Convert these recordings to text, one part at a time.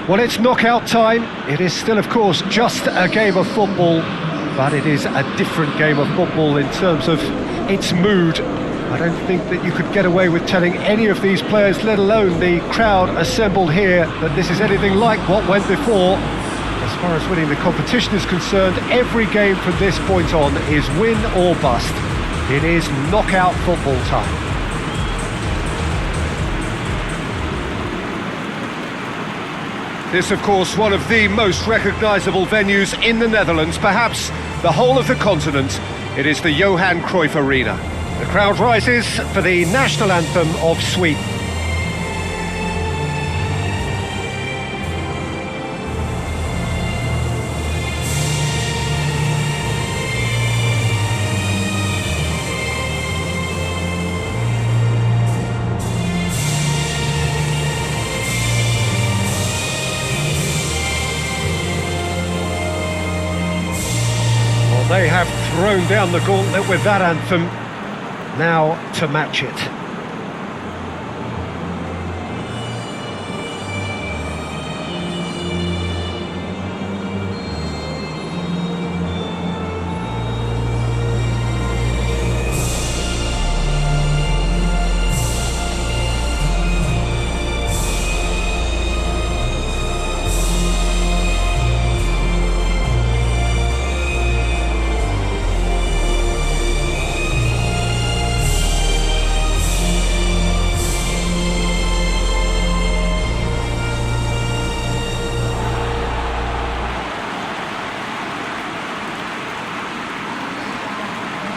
Well, it's knockout time. It is still, of course, just a game of football, but it is a different game of football in terms of its mood. I don't think that you could get away with telling any of these players, let alone the crowd assembled here, that this is anything like what went before. As far as winning the competition is concerned, every game from this point on is win or bust. It is knockout football time. This, of course, one of the most recognisable venues in the Netherlands, perhaps the whole of the continent. It is the Johan Cruyff Arena. The crowd rises for the national anthem of Sweden. They have thrown down the gauntlet with that anthem. Now to match it.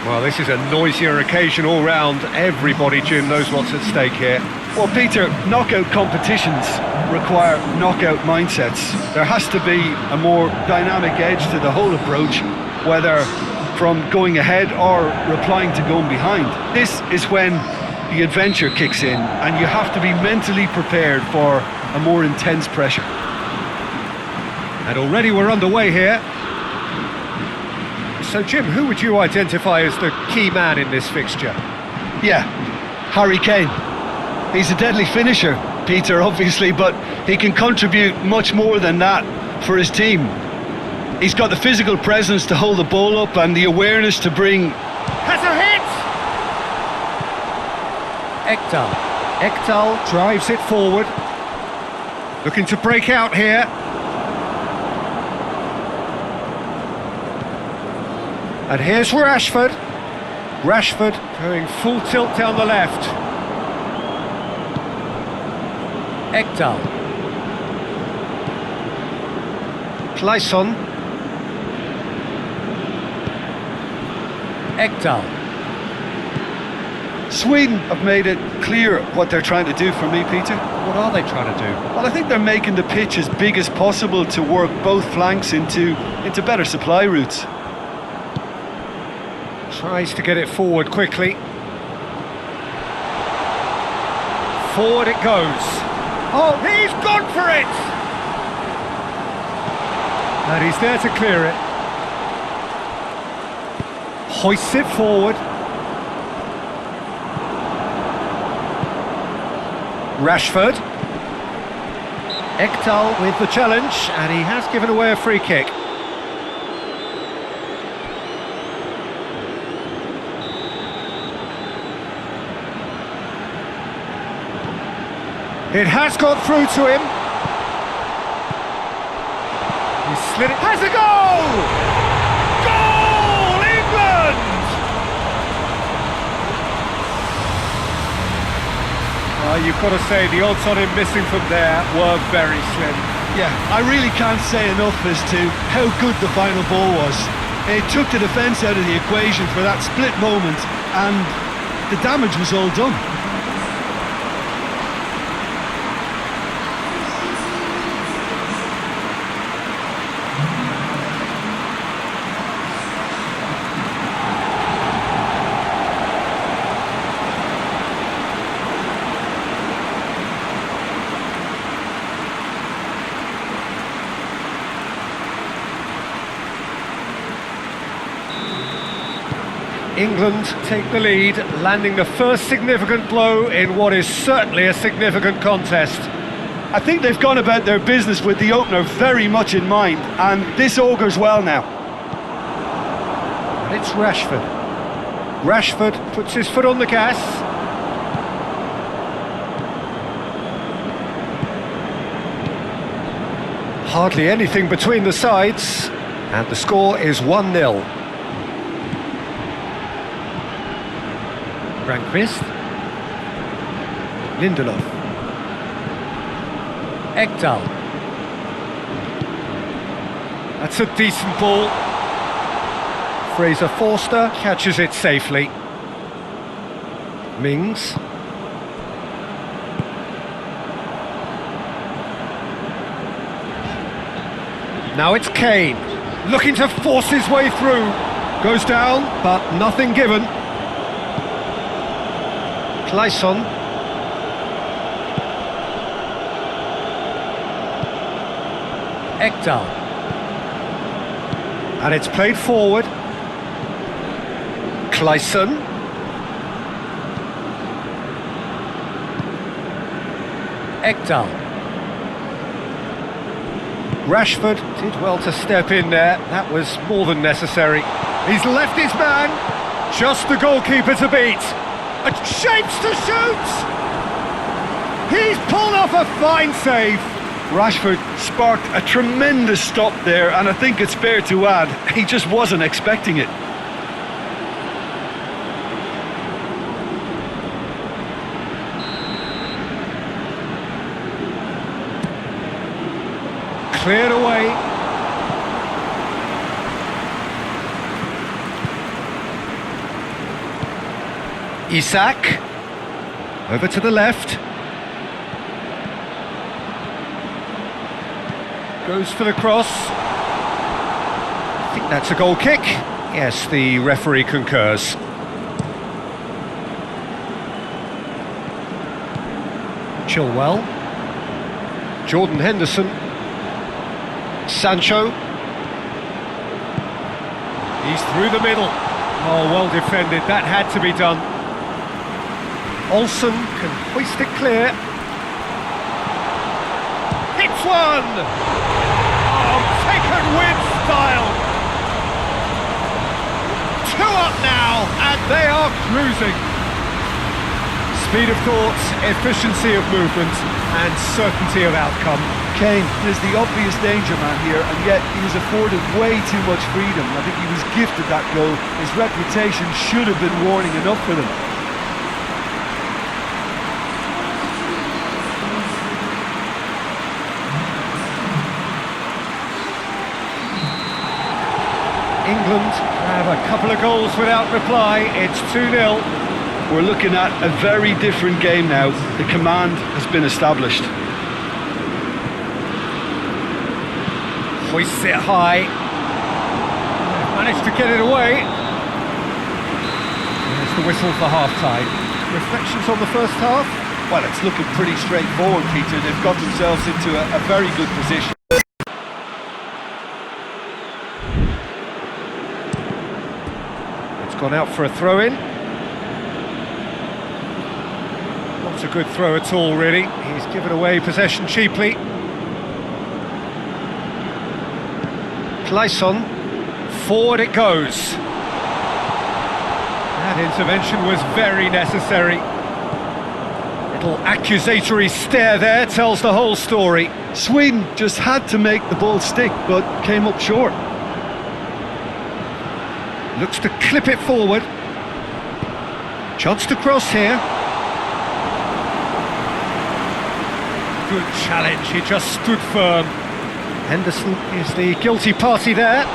Well, this is a noisier occasion all round. Everybody, Jim, knows what's at stake here. Well, Peter, knockout competitions require knockout mindsets. There has to be a more dynamic edge to the whole approach, whether from going ahead or replying to going behind. This is when the adventure kicks in, and you have to be mentally prepared for a more intense pressure. And already we're underway here. So, Jim, who would you identify as the key man in this fixture? Yeah, Harry Kane. He's a deadly finisher, Peter, obviously, but he can contribute much more than that for his team. He's got the physical presence to hold the ball up and the awareness to bring... Has a hit! Ekdal drives it forward. Looking to break out here. And here's Rashford. Rashford going full tilt down the left. Ekdal. Kleisson. Ekdal. Sweden have made it clear what they're trying to do for me, Peter. What are they trying to do? Well, I think they're making the pitch as big as possible to work both flanks into better supply routes. Tries to get it forward quickly. Forward it goes. Oh, he's gone for it! And he's there to clear it. Hoists it forward. Rashford. Ekdal with the challenge, and he has given away a free kick. It has got through to him. He slid it. Has a goal! Goal! England! You've got to say the odds on him missing from there were very slim. Yeah, I really can't say enough as to how good the final ball was. It took the defence out of the equation for that split moment, and the damage was all done. England take the lead, landing the first significant blow in what is certainly a significant contest. I think they've gone about their business with the opener very much in mind, and this augurs well now. And it's Rashford. Rashford puts his foot on the gas. Hardly anything between the sides, and the score is 1-0. Granqvist. Lindelof. Ekdal. That's a decent ball. Fraser Forster catches it safely. Mings. Now it's Kane, looking to force his way through. Goes down, but nothing given. Clayson. Ekdal. And it's played forward. Clayson. Ekdal. Rashford did well to step in there. That was more than necessary. He's left his man. Just the goalkeeper to beat. A chance to shoot! He's pulled off a fine save. Rashford sparked a tremendous stop there, and I think it's fair to add, he just wasn't expecting it. Cleared away. Isak. Over to the left. Goes for the cross. I think that's a goal kick. Yes, the referee concurs. Chilwell. Jordan Henderson. Sancho. He's through the middle. Oh, well defended. That had to be done. Olsen can hoist it clear. Hits one! Oh, taken with style! 2 up now, and they are cruising. Speed of thought, efficiency of movement, and certainty of outcome. Kane is the obvious danger man here, and yet he was afforded way too much freedom. I think he was gifted that goal. His reputation should have been warning enough for them. England have a couple of goals without reply. It's 2-0. We're looking at a very different game now. The command has been established. Hoists it high. Managed to get it away. There's the whistle for half-time. Reflections on the first half? Well, it's looking pretty straightforward, Peter. They've got themselves into a very good position. It's gone out for a throw-in. Not a good throw at all, really. He's given away possession cheaply. Clayson, forward it goes. That intervention was very necessary. Little accusatory stare there tells the whole story. Sweden just had to make the ball stick, but came up short. Looks to clip it forward. Chance to cross here. Good challenge, he just stood firm. Henderson is the guilty party there.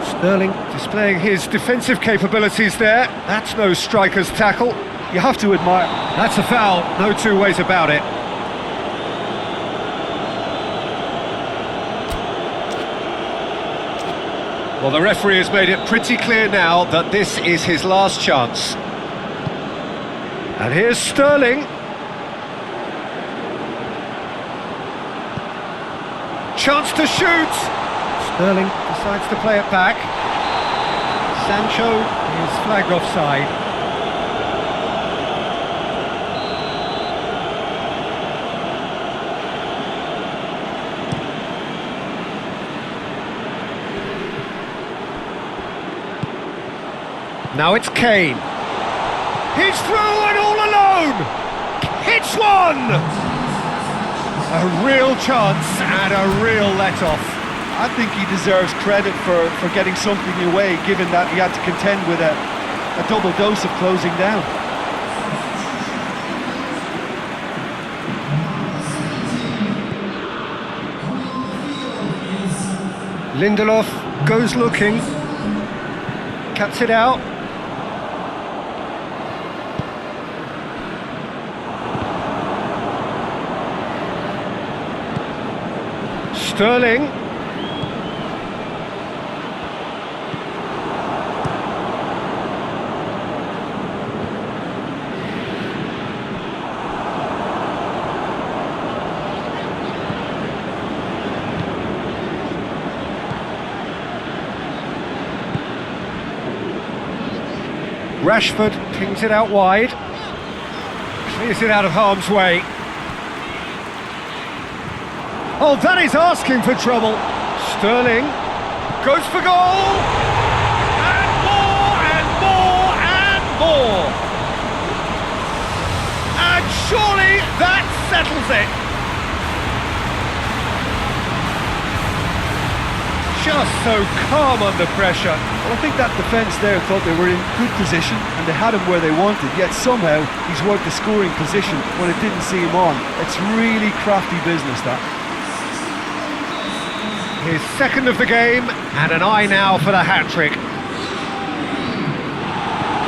Sterling displaying his defensive capabilities there. That's no striker's tackle. You have to admire. That's a foul, no two ways about it. Well, the referee has made it pretty clear now that this is his last chance. And here's Sterling. Chance to shoot! Sterling decides to play it back. Sancho is flagged offside. Now it's Kane. He's through and all alone! Hits one! A real chance and a real let-off. I think he deserves credit for getting something away, given that he had to contend with a double dose of closing down. Lindelof goes looking, cuts it out. Sterling. Rashford pings it out wide, clears it out of harm's way. Oh, that is asking for trouble. Sterling goes for goal! And more, and more, and more! And surely that settles it! Just so calm under pressure. Well, I think that defence there thought they were in good position and they had him where they wanted, yet somehow he's worked the scoring position when it didn't see him on. It's really crafty business, that. His second of the game, and an eye now for the hat-trick.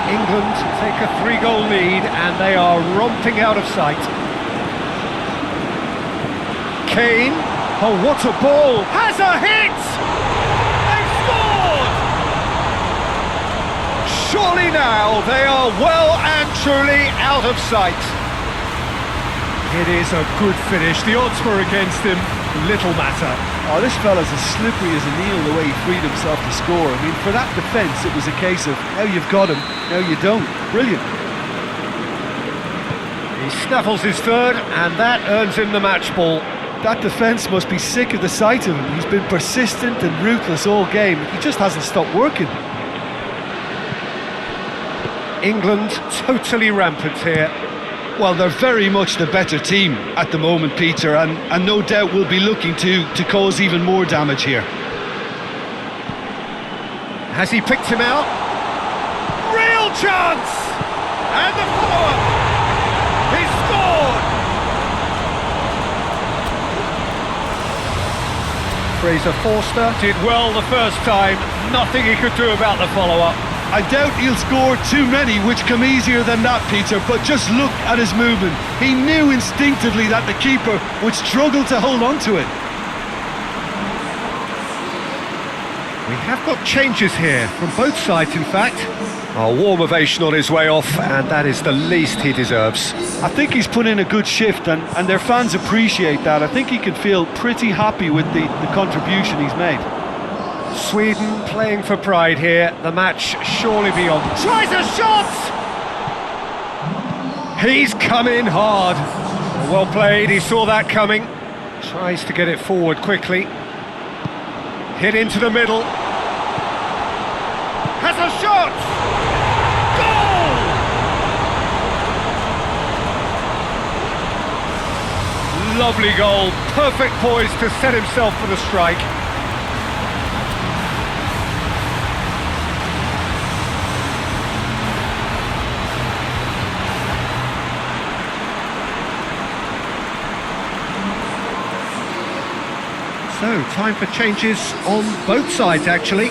England take a 3-goal lead, and they are romping out of sight. Kane, oh what a ball, has a hit! They've scored! Surely now they are well and truly out of sight. It is a good finish, the odds were against him, little matter. Oh, this fella's as slippery as an eel the way he freed himself to score. I mean, for that defence, it was a case of, now you've got him, now you don't. Brilliant. He snaffles his third, and that earns him the match ball. That defence must be sick of the sight of him. He's been persistent and ruthless all game. He just hasn't stopped working. England totally rampant here. Well, they're very much the better team at the moment, Peter, and no doubt will be looking to cause even more damage here. Has he picked him out? Real chance! And the follow-up! He scored! Fraser Forster did well the first time, nothing he could do about the follow-up. I doubt he'll score too many which come easier than that, Peter, but just look at his movement. He knew instinctively that the keeper would struggle to hold on to it. We have got changes here, from both sides in fact. A warm ovation on his way off, and that is the least he deserves. I think he's put in a good shift, and their fans appreciate that. I think he can feel pretty happy with the contribution he's made. Sweden playing for pride here, the match surely beyond. Tries a shot! He's come in hard. Well played, he saw that coming. Tries to get it forward quickly. Hit into the middle. Has a shot! Goal! Lovely goal, perfect poise to set himself for the strike. So, time for changes on both sides, actually.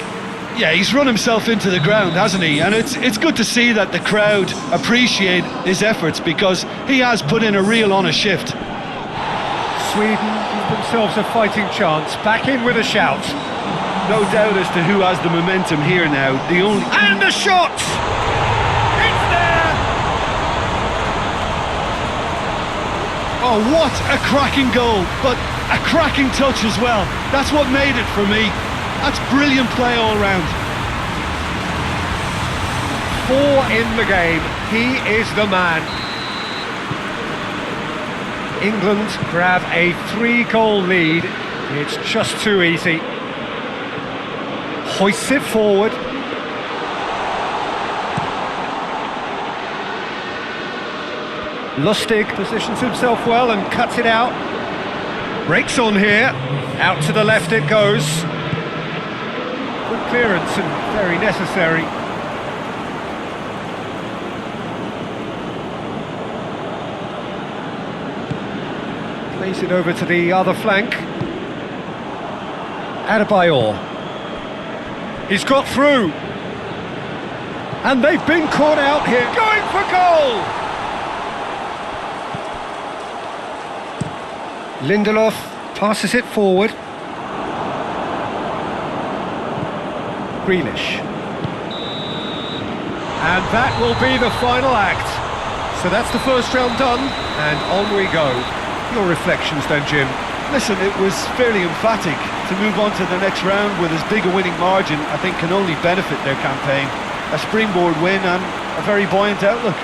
Yeah, he's run himself into the ground, hasn't he? And it's good to see that the crowd appreciate his efforts, because he has put in a real honest shift. Sweden give themselves a fighting chance, back in with a shout. No doubt as to who has the momentum here now. The only... And a shot! It's there! Oh, what a cracking goal, but a cracking touch as well. That's what made it for me. That's brilliant play all round. 4 in the game. He is the man. England grab a 3-goal lead. It's just too easy. Hoists it forward. Lustig positions himself well and cuts it out. Breaks on here. Out to the left it goes. Good clearance and very necessary. Plays it over to the other flank. Adebayor. He's got through. And they've been caught out here. Going for goal! Lindelof passes it forward. Grealish. And that will be the final act. So that's the first round done, and on we go. Your reflections then, Jim? Listen, it was fairly emphatic. To move on to the next round with as big a winning margin, I think can only benefit their campaign. A springboard win and a very buoyant outlook.